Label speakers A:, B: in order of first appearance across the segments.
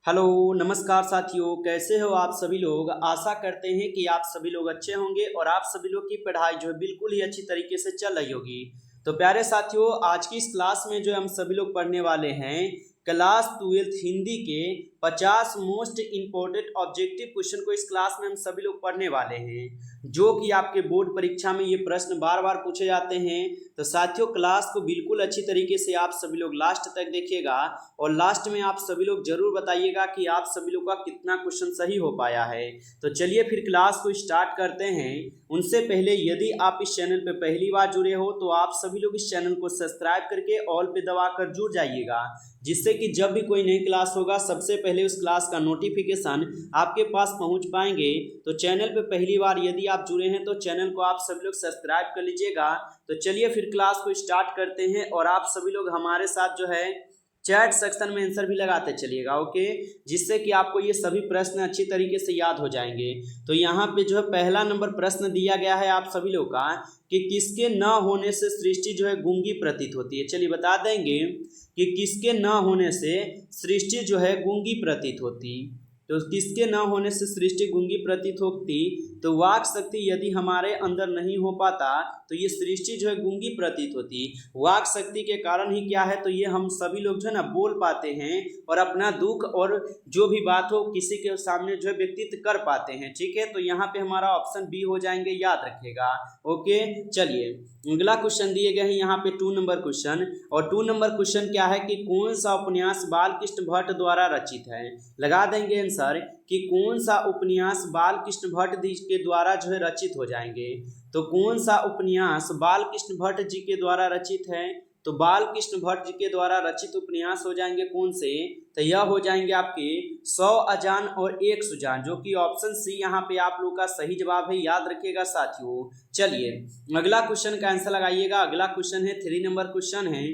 A: Hello नमस्कार साथियों, कैसे हो आप सभी लोग। आशा करते हैं कि आप सभी लोग अच्छे होंगे और आप सभी लोग की पढ़ाई जो है बिल्कुल ही अच्छी तरीके से चल रही होगी। तो प्यारे साथियों, आज की इस क्लास में जो हम सभी लोग पढ़ने वाले हैं क्लास 12 हिंदी के 50 मोस्ट इम्पोर्टेंट ऑब्जेक्टिव क्वेश्चन को इस क्लास में हम सभी लोग पढ़ने वाले हैं, जो कि आपके बोर्ड परीक्षा में ये प्रश्न बार बार पूछे जाते हैं। तो साथियों, क्लास को बिल्कुल अच्छी तरीके से आप सभी लोग लास्ट तक देखिएगा और लास्ट में आप सभी लोग जरूर बताइएगा कि आप सभी लोग का कितना क्वेश्चन सही हो पाया है। तो चलिए फिर क्लास को स्टार्ट करते हैं। उनसे पहले यदि आप इस चैनल पर पहली बार जुड़े हो तो आप सभी लोग इस चैनल को सब्सक्राइब करके ऑल पे दबाकर जुड़ जाइएगा, जिससे कि जब भी कोई नई क्लास होगा सबसे पहले उस क्लास का नोटिफिकेशन आपके पास पहुंच पाएंगे। तो चैनल पे पहली बार यदि आप जुड़े हैं तो चैनल को आप सभी लोग सब्सक्राइब कर लीजिएगा। तो चलिए फिर क्लास को स्टार्ट करते हैं और आप सभी लोग हमारे साथ जो है चैट सेक्शन में आंसर भी लगाते चलिएगा, ओके, जिससे कि आपको ये सभी प्रश्न अच्छी तरीके से याद हो जाएंगे। तो यहाँ पे जो है पहला नंबर प्रश्न दिया गया है आप सभी लोग का कि किसके न होने से सृष्टि जो है गूंगी प्रतीत होती है। चलिए बता देंगे कि किसके न होने से सृष्टि जो है गूंगी प्रतीत होती। तो किसके न होने से सृष्टि गूंगी प्रतीत होती, तो वाक शक्ति यदि हमारे अंदर नहीं हो पाता तो ये सृष्टि जो है गूंगी प्रतीत होती। वाक शक्ति के कारण ही क्या है, तो ये हम सभी लोग जो है ना बोल पाते हैं और अपना दुख और जो भी बात हो किसी के सामने जो है व्यक्तित्व कर पाते हैं। ठीक है, तो यहाँ पे हमारा ऑप्शन बी हो जाएंगे, याद रखिएगा। ओके, चलिए अगला क्वेश्चन दिए गए हैं यहाँ पे 2 नंबर क्वेश्चन। और 2 नंबर क्वेश्चन क्या है कि कौन सा उपन्यास बालकृष्ण भट्ट द्वारा रचित है। लगा देंगे आंसर कि कौन सा उपन्यास बालकृष्ण भट्ट जी के द्वारा जो है रचित हो जाएंगे। तो कौन सा उपन्यास बालकृष्ण भट्ट जी के द्वारा रचित है, तो बालकृष्ण भट्ट जी के द्वारा रचित उपन्यास हो जाएंगे कौन से, तो यह हो जाएंगे आपके 100 अजान और 1 सुजान, जो कि ऑप्शन सी यहाँ पे आप लोग का सही जवाब है, याद रखिएगा साथियों। चलिए अगला क्वेश्चन का आंसर लगाइएगा। अगला क्वेश्चन है 3 नंबर क्वेश्चन है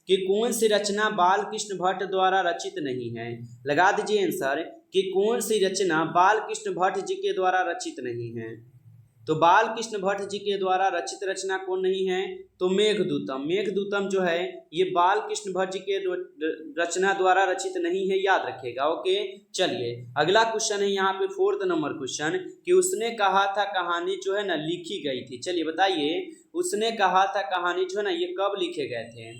A: कि कौन सी रचना बालकृष्ण भट्ट द्वारा रचित नहीं है। लगा दीजिए आंसर कि कौन सी रचना बालकृष्ण भट्ट जी के द्वारा रचित नहीं है। तो बालकृष्ण भट्ट जी के द्वारा रचित रचना कौन नहीं है, तो मेघदूतम। मेघदूतम जो है ये बालकृष्ण भट्ट जी के रचना द्वारा रचित नहीं है, याद रखिएगा। ओके, चलिए अगला क्वेश्चन है यहाँ पे 4 नंबर क्वेश्चन कि उसने कहा था कहानी जो है ना लिखी गई थी। चलिए बताइए, उसने कहा था कहानी जो है ना ये कब लिखे गए थे।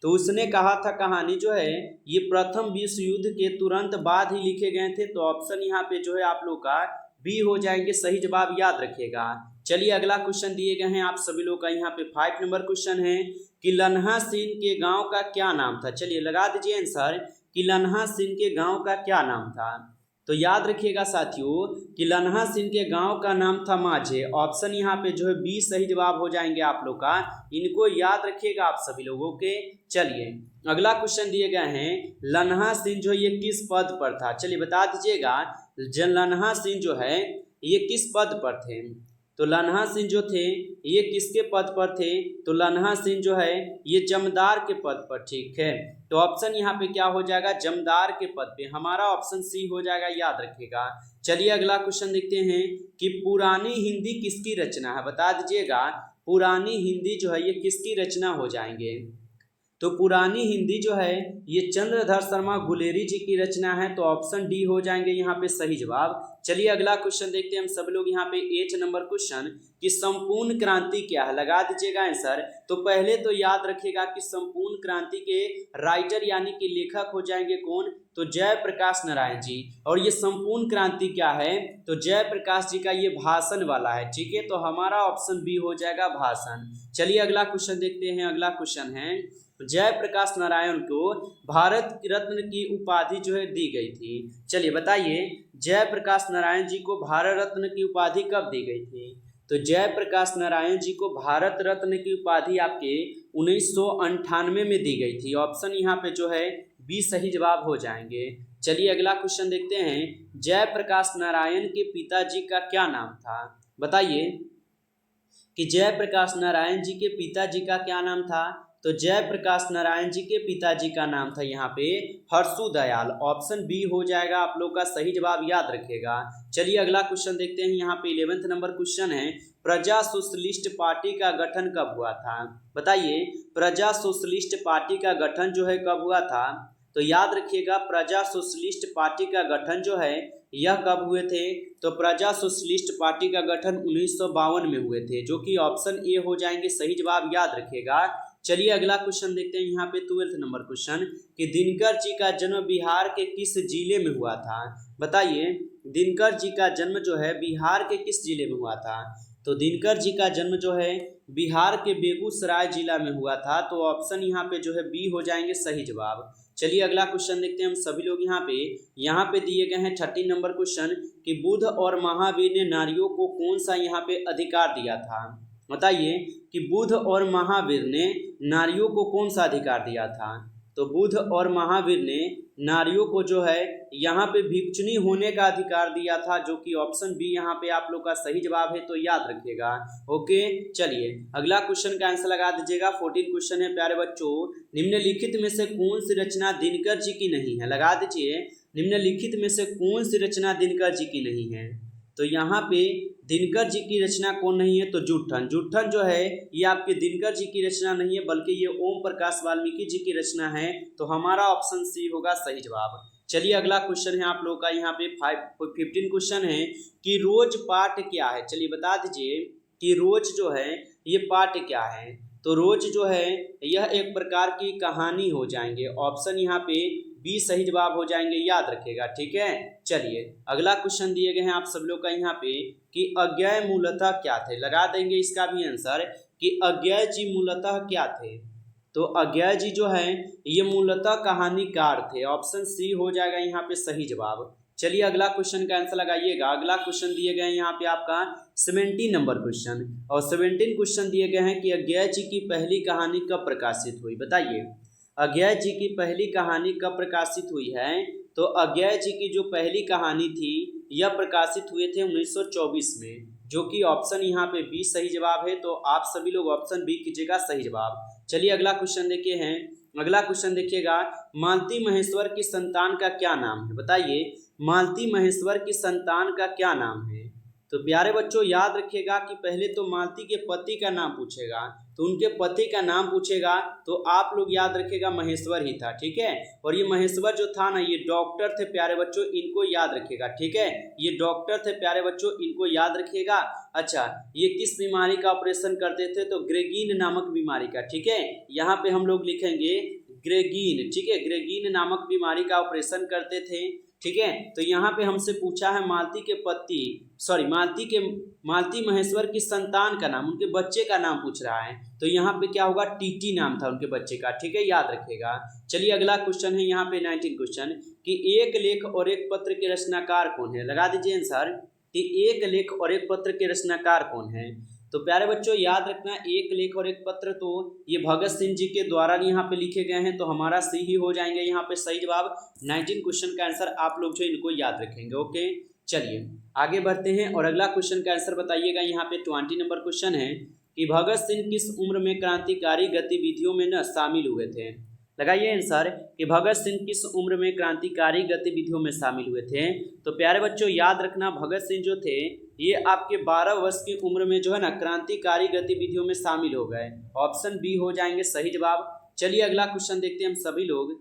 A: तो उसने कहा था कहानी जो है ये प्रथम विश्व युद्ध के तुरंत बाद ही लिखे गए थे। तो ऑप्शन यहाँ पे जो है आप लोग का बी हो जाएंगे, सही जवाब, याद रखिएगा। चलिए अगला क्वेश्चन दिए गए हैं आप सभी लोग का यहाँ पे 5 नंबर क्वेश्चन है कि लन्हा सिंह के गांव का क्या नाम था। चलिए लगा दीजिए आंसर कि लन्हा सिंह के गांव का क्या नाम था। तो याद रखिएगा साथियों कि लन्हा सिंह के गांव का नाम था माझे। ऑप्शन यहाँ पे जो है बी सही जवाब हो जाएंगे आप लोग का, इनको याद रखिएगा आप सभी लोगों के। चलिए अगला क्वेश्चन दिए गए हैं लन्हा सिंह जो ये किस पद पर था। चलिए बता दीजिएगा लन्हा सिंह जो है ये किस पद पर थे। तो लन्हा सिंह जो थे ये किसके पद पर थे, तो लन्हा सिंह जो है ये जमदार के पद पर। ठीक है, तो ऑप्शन यहाँ पे क्या हो जाएगा, जमदार के पद पे, हमारा ऑप्शन सी हो जाएगा, याद रखिएगा। चलिए अगला क्वेश्चन देखते हैं कि पुरानी हिंदी किसकी रचना है। बता दीजिएगा पुरानी हिंदी जो है ये किसकी रचना हो जाएंगे। तो पुरानी हिंदी जो है ये चंद्रधर शर्मा गुलेरी जी की रचना है। तो ऑप्शन डी हो जाएंगे यहाँ पे सही जवाब। चलिए अगला क्वेश्चन देखते हैं हम सब लोग यहाँ पे 8 नंबर क्वेश्चन कि संपूर्ण क्रांति क्या है। लगा दीजिएगा आंसर। तो पहले तो याद रखिएगा कि संपूर्ण क्रांति के राइटर यानी कि लेखक हो जाएंगे कौन, तो जयप्रकाश नारायण जी। और ये संपूर्ण क्रांति क्या है, तो जयप्रकाश जी का ये भाषण वाला है। ठीक है, तो हमारा ऑप्शन बी हो जाएगा भाषण। चलिए अगला क्वेश्चन देखते हैं। अगला क्वेश्चन है जयप्रकाश नारायण को भारत रत्न की उपाधि जो है दी गई थी। चलिए बताइए जयप्रकाश नारायण जी को भारत रत्न की उपाधि कब दी गई थी। तो जयप्रकाश नारायण जी को भारत रत्न की उपाधि आपके 1998 में दी गई थी। ऑप्शन यहाँ पे जो है बी सही जवाब हो जाएंगे। चलिए अगला क्वेश्चन देखते हैं जयप्रकाश नारायण के पिताजी का क्या नाम था। बताइए कि जयप्रकाश नारायण जी के पिताजी का क्या नाम था। तो जयप्रकाश नारायण जी के पिताजी का नाम था यहाँ पे हर्षु दयाल। ऑप्शन बी हो जाएगा आप लोग का सही जवाब, याद रखिएगा। चलिए अगला क्वेश्चन देखते हैं। यहाँ पे 11 नंबर क्वेश्चन है प्रजा सोशलिस्ट पार्टी का गठन कब हुआ था। बताइए प्रजा सोशलिस्ट पार्टी का गठन जो है कब हुआ था। तो याद रखिएगा प्रजा सोशलिस्ट पार्टी का गठन जो है यह कब हुए थे, तो प्रजा सोशलिस्ट पार्टी का गठन 1952 में हुए थे, जो कि ऑप्शन ए हो जाएंगे सही जवाब, याद रखिएगा। चलिए अगला क्वेश्चन देखते हैं यहाँ पे 12th नंबर क्वेश्चन कि दिनकर जी का जन्म बिहार के किस जिले में हुआ था। बताइए दिनकर जी का जन्म जो है बिहार के किस जिले में हुआ था। तो दिनकर जी का जन्म जो है बिहार के बेगूसराय जिला में हुआ था, तो ऑप्शन यहाँ पे जो है बी हो जाएंगे सही जवाब। चलिए अगला क्वेश्चन देखते हैं हम सभी लोग यहाँ पे दिए गए हैं 13 नंबर क्वेश्चन कि बुद्ध और महावीर ने नारियों को कौन सा यहाँ पे अधिकार दिया था। बताइए कि बुद्ध और महावीर ने नारियों को कौन सा अधिकार दिया था। तो बुद्ध और महावीर ने नारियों को जो है यहाँ पे भिक्षुणी होने का अधिकार दिया था, जो कि ऑप्शन बी यहाँ पे आप लोग का सही जवाब है, तो याद रखिएगा। ओके चलिए अगला क्वेश्चन का आंसर लगा दीजिएगा। 14 क्वेश्चन है प्यारे बच्चों, निम्नलिखित में से कौन सी रचना दिनकर जी की नहीं है। लगा दीजिए निम्नलिखित में से कौन सी रचना दिनकर जी की नहीं है। तो यहाँ पे दिनकर जी की रचना कौन नहीं है, तो जूठन। जूठन जो है ये आपके दिनकर जी की रचना नहीं है, बल्कि ये ओम प्रकाश वाल्मीकि जी की रचना है, तो हमारा ऑप्शन सी होगा सही जवाब। चलिए अगला क्वेश्चन है आप लोग का यहाँ पे 15 क्वेश्चन है कि रोज पाठ क्या है। चलिए बता दीजिए कि रोज जो है ये पाठ क्या है। तो रोज जो है यह एक प्रकार की कहानी हो जाएंगे, ऑप्शन यहाँ पे बी सही जवाब हो जाएंगे, याद रखिएगा। ठीक है चलिए अगला क्वेश्चन दिए गए हैं आप सब लोग का यहाँ पे कि अज्ञेय मूलतः क्या थे। लगा देंगे इसका भी आंसर कि अज्ञेय जी मूलतः क्या थे। तो अज्ञेय जी जो है ये मूलतः कहानीकार थे, ऑप्शन सी हो जाएगा यहाँ पे सही जवाब। चलिए अगला क्वेश्चन का आंसर लगाइएगा। अगला क्वेश्चन दिए गए हैं यहाँ पे आपका 17 नंबर क्वेश्चन, और 17 क्वेश्चन दिए गए हैं कि अज्ञेय जी की पहली कहानी कब प्रकाशित हुई। बताइए अज्ञेय जी की पहली कहानी कब प्रकाशित हुई है। तो अज्ञेय जी की जो पहली कहानी थी यह प्रकाशित हुए थे 1924 में, जो कि ऑप्शन यहाँ पे बी सही जवाब है, तो आप सभी लोग ऑप्शन बी कीजिएगा सही जवाब। चलिए अगला क्वेश्चन देखिए हैं। अगला क्वेश्चन देखिएगा, मालती महेश्वर की संतान का क्या नाम है। बताइए मालती महेश्वर की संतान का क्या नाम है। तो प्यारे बच्चों याद रखिएगा कि पहले तो मालती के पति का नाम पूछेगा, तो उनके पति का नाम पूछेगा, तो आप लोग याद रखिएगा महेश्वर ही था। ठीक है, और ये महेश्वर जो था ना ये डॉक्टर थे प्यारे बच्चों, इनको याद रखिएगा। ठीक है, ये डॉक्टर थे प्यारे बच्चों, इनको याद रखिएगा। अच्छा ये किस बीमारी का ऑपरेशन करते थे, तो ग्रेगिन नामक बीमारी का। ठीक है, यहाँ पे हम लोग लिखेंगे ग्रेगिन। ठीक है, ग्रेगिन नामक बीमारी का ऑपरेशन करते थे। ठीक है, तो यहाँ पे हमसे पूछा है मालती महेश्वर की संतान का नाम, उनके बच्चे का नाम पूछ रहा है, तो यहाँ पे क्या होगा टीटी नाम था उनके बच्चे का। ठीक है, याद रखिएगा। चलिए अगला क्वेश्चन है यहाँ पे 19 क्वेश्चन कि एक लेख और एक पत्र के रचनाकार कौन है। लगा दीजिए आंसर कि एक लेख और एक पत्र के रचनाकार कौन है। तो प्यारे बच्चों याद रखना एक लेख और एक पत्र तो ये भगत सिंह जी के द्वारा यहाँ पे लिखे गए हैं, तो हमारा सी ही हो जाएंगे यहाँ पे सही जवाब। 19 क्वेश्चन का आंसर आप लोग जो इनको याद रखेंगे। ओके चलिए आगे बढ़ते हैं और अगला क्वेश्चन का आंसर बताइएगा। यहाँ पे 20 नंबर क्वेश्चन है कि भगत सिंह किस उम्र में क्रांतिकारी गतिविधियों में न शामिल हुए थे। लगाइए आंसर कि भगत सिंह किस उम्र में क्रांतिकारी गतिविधियों में शामिल हुए थे। तो प्यारे बच्चों याद रखना भगत सिंह जो थे ये आपके 12 वर्ष की उम्र में जो है ना क्रांतिकारी गतिविधियों में शामिल हो गए, ऑप्शन बी हो जाएंगे सही जवाब। चलिए अगला क्वेश्चन देखते हैं हम सभी लोग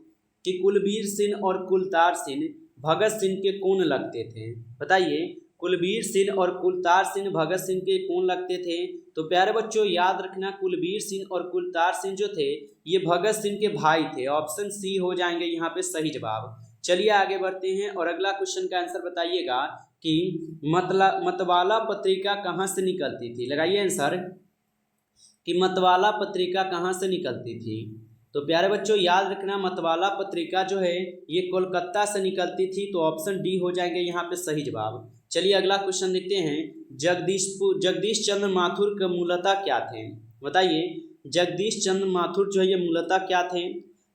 A: कि कुलबीर सिंह और कुलतार सिंह भगत सिंह के कौन लगते थे। बताइए कुलबीर सिंह और कुलतार सिंह भगत सिंह के कौन लगते थे। तो प्यारे बच्चों याद रखना कुलबीर सिंह और कुलतार सिंह जो थे ये भगत सिंह के भाई थे, ऑप्शन सी हो जाएंगे यहाँ पे सही जवाब। चलिए आगे बढ़ते हैं और अगला क्वेश्चन का आंसर बताइएगा कि मतवाला पत्रिका कहाँ से निकलती थी। लगाइए आंसर कि मतवाला पत्रिका कहाँ से निकलती थी। तो प्यारे बच्चों याद रखना मतवाला पत्रिका जो है ये कोलकाता से निकलती थी, तो ऑप्शन डी हो जाएंगे यहाँ पे सही जवाब। चलिए अगला क्वेश्चन देखते हैं जगदीश चंद्र माथुर के मूलतः क्या थे। बताइए जगदीश चंद्र माथुर जो है ये मूलतः क्या थे।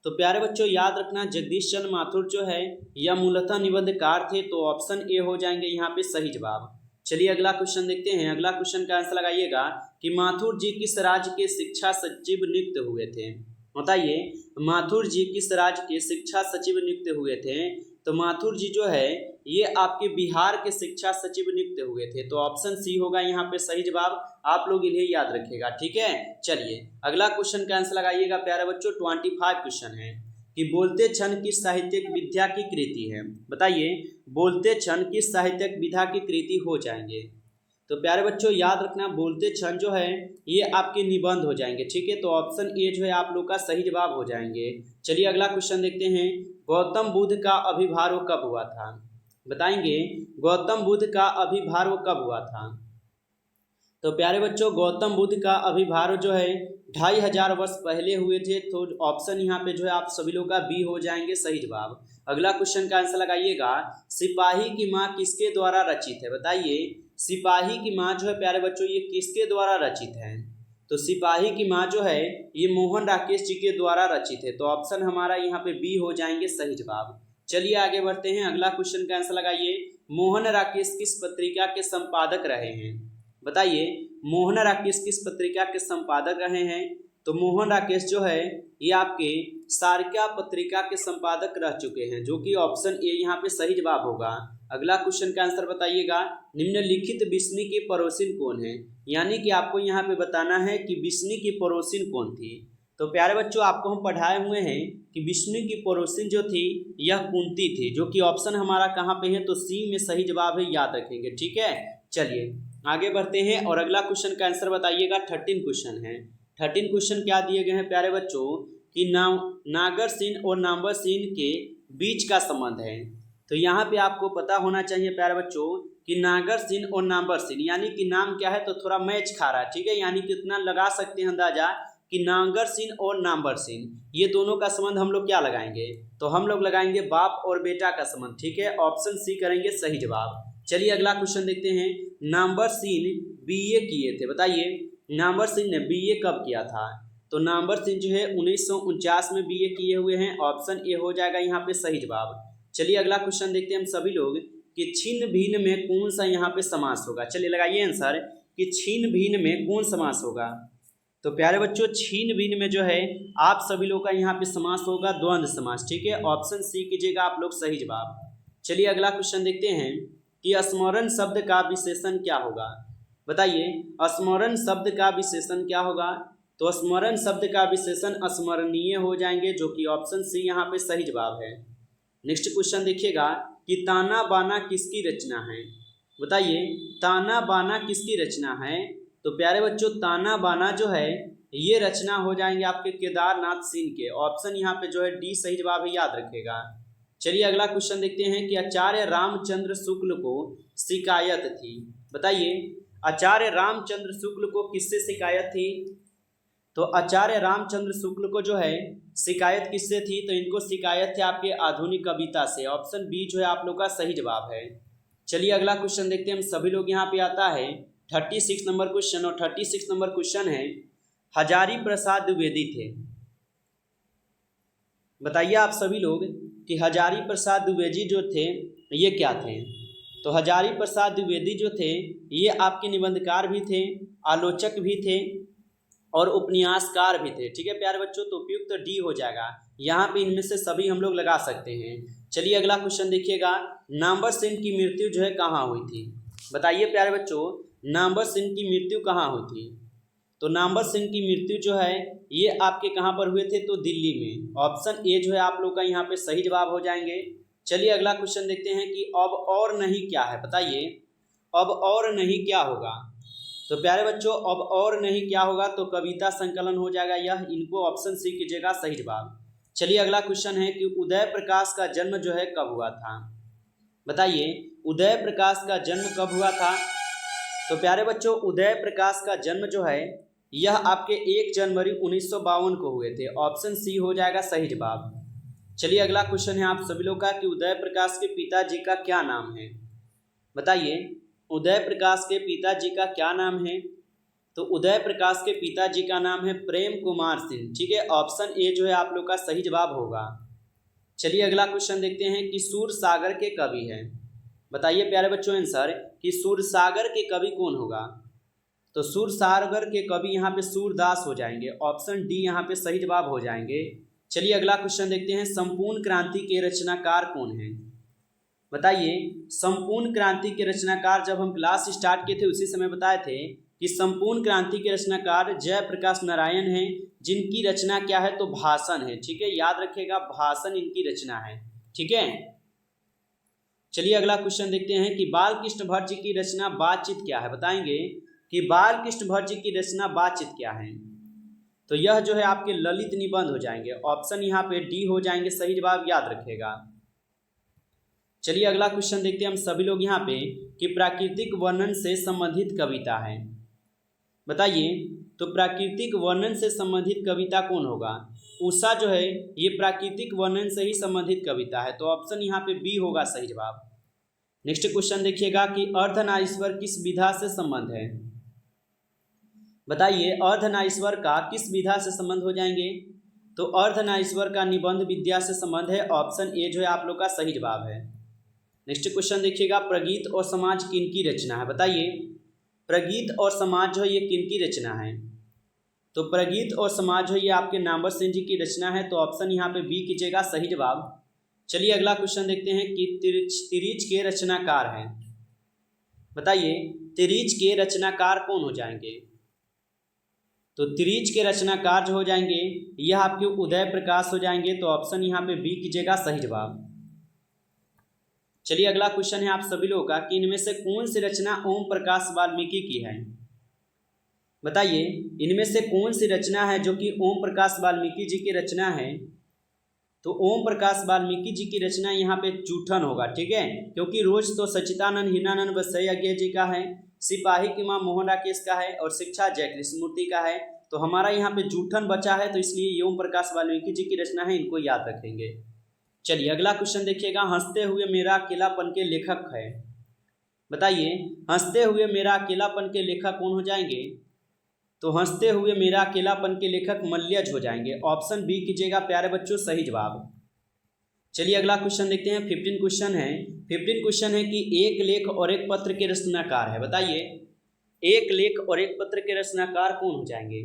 A: तो प्यारे बच्चों याद रखना जगदीश चंद्र माथुर जो है यह मूलतः निबंधकार थे, तो ऑप्शन ए हो जाएंगे यहाँ पे सही जवाब। चलिए अगला क्वेश्चन देखते हैं। अगला क्वेश्चन का आंसर लगाइएगा कि माथुर जी किस राज्य के शिक्षा सचिव नियुक्त हुए थे। बताइए माथुर जी किस राज्य के शिक्षा सचिव नियुक्त हुए थे। तो माथुर जी जो है ये आपके बिहार के शिक्षा सचिव नियुक्त हुए थे, तो ऑप्शन सी होगा यहाँ पे सही जवाब। आप लोग इन्हें याद रखेगा। ठीक है, चलिए अगला क्वेश्चन का आंसर लगाइएगा प्यारे बच्चों। 25 क्वेश्चन है कि बोलते क्षण किस साहित्यिक विधा की कृति है। बताइए, बोलते क्षण किस साहित्यिक विधा की कृति हो जाएंगे। तो प्यारे बच्चों याद रखना, बोलते क्षण जो है ये आपके निबंध हो जाएंगे। ठीक है, तो ऑप्शन ए जो है आप लोग का सही जवाब हो जाएंगे। चलिए अगला क्वेश्चन देखते हैं, गौतम बुद्ध का आविर्भाव कब हुआ था। बताएंगे, गौतम बुद्ध का आविर्भाव कब हुआ था। तो प्यारे बच्चों गौतम बुद्ध का आविर्भाव जो है 2500 वर्ष पहले हुए थे। तो ऑप्शन यहाँ पे जो है आप सभी लोग का बी हो जाएंगे सही जवाब। अगला क्वेश्चन का आंसर लगाइएगा, सिपाही की माँ किसके द्वारा रचित है। बताइए, सिपाही की माँ जो है प्यारे बच्चों ये किसके द्वारा रचित है। तो सिपाही की माँ जो है ये मोहन राकेश जी के द्वारा रचित है। तो ऑप्शन हमारा यहाँ पे बी हो जाएंगे सही जवाब। चलिए आगे बढ़ते हैं, अगला क्वेश्चन का आंसर लगाइए, मोहन राकेश किस पत्रिका के संपादक रहे हैं। बताइए, मोहन राकेश किस पत्रिका के संपादक रहे हैं। तो मोहन राकेश जो है ये आपके सारिका पत्रिका के संपादक रह चुके हैं, जो कि ऑप्शन ए यहाँ पे सही जवाब होगा। अगला क्वेश्चन का आंसर बताइएगा, निम्नलिखित बिस्नी की पड़ोसिन कौन है। यानी कि आपको यहाँ पे बताना है कि बिस्नी की पड़ोसिन कौन थी। तो प्यारे बच्चों आपको हम पढ़ाए हुए हैं कि बिस्नी की पड़ोसिन जो थी यह कुंती थी, जो कि ऑप्शन हमारा कहाँ पे है, तो सी में सही जवाब है, याद रखेंगे। ठीक है, चलिए आगे बढ़ते हैं और अगला क्वेश्चन का आंसर बताइएगा। 13 क्वेश्चन है। 13 क्वेश्चन क्या दिए गए हैं प्यारे बच्चों कि नागर सीन और नाम्बर सीन के बीच का संबंध है। तो यहाँ पे आपको पता होना चाहिए प्यारे बच्चों कि नागर सीन और नाम्बर सीन, यानी कि नाम क्या है तो थोड़ा मैच खा रहा है। ठीक है, यानी कितना लगा सकते हैं अंदाजा कि नागर सीन और नाम्बर सीन ये दोनों का संबंध हम लोग क्या लगाएंगे, तो हम लोग लगाएंगे बाप और बेटा का संबंध। ठीक है, ऑप्शन सी करेंगे सही जवाब। चलिए अगला क्वेश्चन देखते हैं, नाम्बर सीन बीए किए थे। बताइए, नाम्बर सीन ने बीए कब किया था। तो नाम्बर सीन जो है 1949 में बीए किए हुए हैं। ऑप्शन ए हो जाएगा यहाँ पे सही जवाब। चलिए अगला क्वेश्चन देखते हैं हम सभी लोग कि छिन्न भिन्न में कौन सा यहाँ पे समास होगा। चलिए लगाइए आंसर कि छिन्न भिन्न में कौन समास होगा। तो प्यारे बच्चों छिन्न भिन्न में जो है आप सभी लोग का यहाँ पे समास होगा द्वंद्व समास। ठीक है, ऑप्शन सी कीजिएगा आप लोग सही जवाब। चलिए अगला क्वेश्चन देखते हैं कि स्मरण शब्द का विशेषण क्या होगा। बताइए, स्मरण शब्द का विशेषण क्या होगा। तो स्मरण शब्द का विशेषण स्मरणीय हो जाएंगे, जो कि ऑप्शन सी यहाँ पे सही जवाब है। नेक्स्ट क्वेश्चन देखिएगा कि ताना बाना किसकी रचना है। बताइए, ताना बाना किसकी रचना है। तो प्यारे बच्चों ताना बाना जो है ये रचना हो जाएंगे आपके केदारनाथ सिंह के। ऑप्शन यहाँ पे जो है डी सही जवाब है, याद रखेगा। चलिए अगला क्वेश्चन देखते हैं कि आचार्य रामचंद्र शुक्ल को शिकायत थी। बताइए, आचार्य रामचंद्र शुक्ल को किससे शिकायत थी। तो आचार्य रामचंद्र शुक्ल को जो है शिकायत किससे थी, तो इनको शिकायत थी आपके आधुनिक कविता से। ऑप्शन बी जो है आप लोग का सही जवाब है। चलिए अगला क्वेश्चन देखते हैं हम सभी लोग। यहाँ पे आता है 36 नंबर क्वेश्चन, और 36 नंबर क्वेश्चन है हजारी प्रसाद द्विवेदी थे। बताइए आप सभी लोग कि हजारी प्रसाद द्विवेदी जो थे ये क्या थे। तो हजारी प्रसाद द्विवेदी जो थे ये आपके निबंधकार भी थे, आलोचक भी थे और उपन्यासकार भी थे। ठीक है प्यारे बच्चों, तो उपयुक्त तो डी हो जाएगा। यहाँ पे इनमें से सभी हम लोग लगा सकते हैं। चलिए अगला क्वेश्चन देखिएगा, नाम्बर सेन की मृत्यु जो है कहाँ हुई थी। बताइए प्यारे बच्चों, नाम्बर सेन की मृत्यु कहाँ हुई थी। तो नाम्बर सेन की मृत्यु जो है ये आपके कहाँ पर हुए थे, तो दिल्ली में। ऑप्शन ए जो है आप लोग का यहाँ पे सही जवाब हो जाएंगे। चलिए अगला क्वेश्चन देखते हैं कि अब और नहीं क्या है। बताइए, अब और नहीं क्या होगा। तो प्यारे बच्चों अब और नहीं क्या होगा, तो कविता संकलन हो जाएगा यह। इनको ऑप्शन सी कीजिएगा सही जवाब। चलिए अगला क्वेश्चन है कि उदय प्रकाश का जन्म जो है कब हुआ था। बताइए, उदय प्रकाश का जन्म कब हुआ था। तो प्यारे बच्चों उदय प्रकाश का जन्म जो है यह आपके 1 जनवरी 1952 को हुए थे। ऑप्शन सी हो जाएगा सही जवाब। चलिए अगला क्वेश्चन है आप सभी लोग का कि उदय प्रकाश के पिताजी का क्या नाम है। बताइए, उदय प्रकाश के पिताजी का क्या नाम है। तो उदय प्रकाश के पिताजी का नाम है प्रेम कुमार सिंह। ठीक है, ऑप्शन ए जो है आप लोग का सही जवाब होगा। चलिए अगला क्वेश्चन देखते हैं कि सूरसागर के कवि हैं। बताइए प्यारे बच्चों आंसर कि सूरसागर के कवि कौन होगा। तो सूरसागर के कवि यहाँ पे सूरदास हो जाएंगे। ऑप्शन डी यहाँ पे सही जवाब हो जाएंगे। चलिए अगला क्वेश्चन देखते हैं, संपूर्ण क्रांति के रचनाकार कौन है। बताइए, संपूर्ण क्रांति के रचनाकार जब हम क्लास स्टार्ट किए थे उसी समय बताए थे कि संपूर्ण क्रांति के रचनाकार जयप्रकाश नारायण हैं, जिनकी रचना क्या है, तो भाषण है। ठीक है, याद रखिएगा, भाषण इनकी रचना है। ठीक है, चलिए अगला क्वेश्चन देखते हैं कि बाल कृष्ण भट्ट जी की रचना बातचीत क्या है। बताएंगे कि बाल कृष्ण भट्ट जी की रचना बातचीत क्या है। तो यह जो है आपके ललित निबंध हो जाएंगे। ऑप्शन यहाँ पे डी हो जाएंगे सही जवाब, याद रखिएगा। चलिए अगला क्वेश्चन देखते हैं हम सभी लोग यहाँ पे कि प्राकृतिक वर्णन से संबंधित कविता है। बताइए, तो प्राकृतिक वर्णन से संबंधित कविता कौन होगा। उषा जो है ये प्राकृतिक वर्णन से ही संबंधित कविता है, तो ऑप्शन यहाँ पे बी होगा सही जवाब। नेक्स्ट क्वेश्चन देखिएगा कि अर्धनारीश्वर किस विधा से संबंध है। बताइए, अर्धनारीश्वर का किस विधा से संबंध हो जाएंगे। तो अर्धनारीश्वर का निबंध विद्या से संबंध है। ऑप्शन ए जो है आप लोग का सही जवाब है। नेक्स्ट क्वेश्चन देखिएगा, प्रगीत और समाज किनकी रचना है। बताइए, प्रगीत और समाज जो है ये किनकी रचना है। तो प्रगीत और समाज जो है ये आपके नामवर सेन जी की रचना है, तो ऑप्शन यहाँ पे बी कीजिएगा सही जवाब। चलिए अगला क्वेश्चन देखते हैं कि तिरीच के रचनाकार हैं। बताइए, तिरीच के रचनाकार कौन हो जाएंगे। तो तिरीच के रचनाकार जो हो जाएंगे यह आपके उदय प्रकाश हो जाएंगे, तो ऑप्शन यहाँ पे बी कीजिएगा सही जवाब। चलिए अगला क्वेश्चन है आप सभी लोगों का कि इनमें से कौन सी रचना ओम प्रकाश वाल्मीकि की है। बताइए, इनमें से कौन सी रचना है जो कि ओम प्रकाश वाल्मीकि जी की रचना है। तो ओम प्रकाश वाल्मीकि जी की रचना यहाँ पे जूठन होगा। ठीक है, क्योंकि रोज तो सच्चिदानंद हीनानंद वसैया जी का है, सिपाही की माँ मोहन राकेश का है और शिक्षा जय कृष्णमूर्ति का है। तो हमारा यहाँ पे जूठन बचा है, तो इसलिए ओम प्रकाश वाल्मीकि जी की रचना है, इनको याद रखेंगे। चलिए अगला क्वेश्चन देखिएगा, हंसते हुए मेरा अकेलापन के लेखक है। बताइए, हंसते हुए मेरा अकेलापन के लेखक कौन हो जाएंगे। तो हंसते हुए मेरा अकेलापन के लेखक मल्यज हो जाएंगे। ऑप्शन बी कीजिएगा प्यारे बच्चों सही जवाब। चलिए अगला क्वेश्चन देखते हैं, 15 क्वेश्चन है कि एक लेख और एक पत्र के रचनाकार है। बताइए, एक लेख और एक पत्र के रचनाकार कौन हो जाएंगे।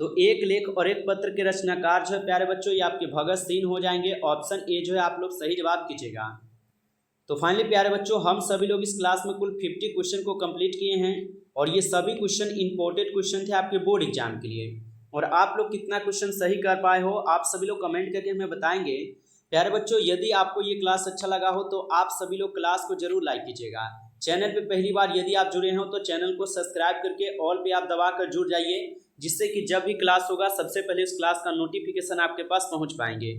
A: तो एक लेख और एक पत्र के रचनाकार जो है प्यारे बच्चों ये आपके भगत सिंह हो जाएंगे। ऑप्शन ए जो है आप लोग सही जवाब कीजिएगा। तो फाइनली प्यारे बच्चों हम सभी लोग इस क्लास में कुल 50 क्वेश्चन को कंप्लीट किए हैं और ये सभी क्वेश्चन इंपॉर्टेंट क्वेश्चन थे आपके बोर्ड एग्जाम के लिए। और आप लोग कितना क्वेश्चन सही कर पाए हो आप सभी लोग कमेंट करके हमें बताएंगे। प्यारे बच्चों, यदि आपको ये क्लास अच्छा लगा हो तो आप सभी लोग क्लास को जरूर लाइक कीजिएगा। चैनल पे पहली बार यदि आप जुड़े हो तो चैनल को सब्सक्राइब करके ऑल पे आप दबा कर जुड़ जाइए, जिससे कि जब भी क्लास होगा सबसे पहले उस क्लास का नोटिफिकेशन आपके पास पहुंच पाएंगे।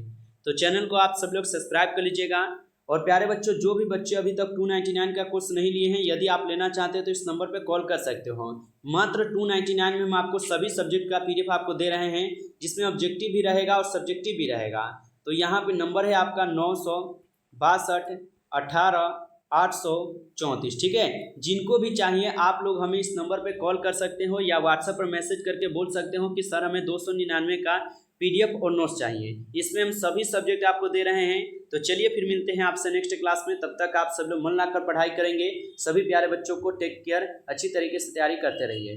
A: तो चैनल को आप सब लोग सब्सक्राइब कर लीजिएगा। और प्यारे बच्चों, जो भी बच्चे अभी तक 299 का कोर्स नहीं लिए हैं, यदि आप लेना चाहते हैं तो इस नंबर पर कॉल कर सकते हो। मात्र 299 में हम आपको सभी सब्जेक्ट का PDF आपको दे रहे हैं, जिसमें ऑब्जेक्टिव भी रहेगा और सब्जेक्टिव भी रहेगा। तो यहाँ पे नंबर है आपका 962 18 834। ठीक है, जिनको भी चाहिए आप लोग हमें इस नंबर पे कॉल कर सकते हो या व्हाट्सएप पर मैसेज करके बोल सकते हो कि सर हमें 299 का PDF और नोट्स चाहिए। इसमें हम सभी सब्जेक्ट आपको दे रहे हैं। तो चलिए फिर मिलते हैं आपसे नेक्स्ट क्लास में। तब तक आप सब लोग मन लगाकर पढ़ाई करेंगे। सभी प्यारे बच्चों को टेक केयर, अच्छी तरीके से तैयारी करते रहिए।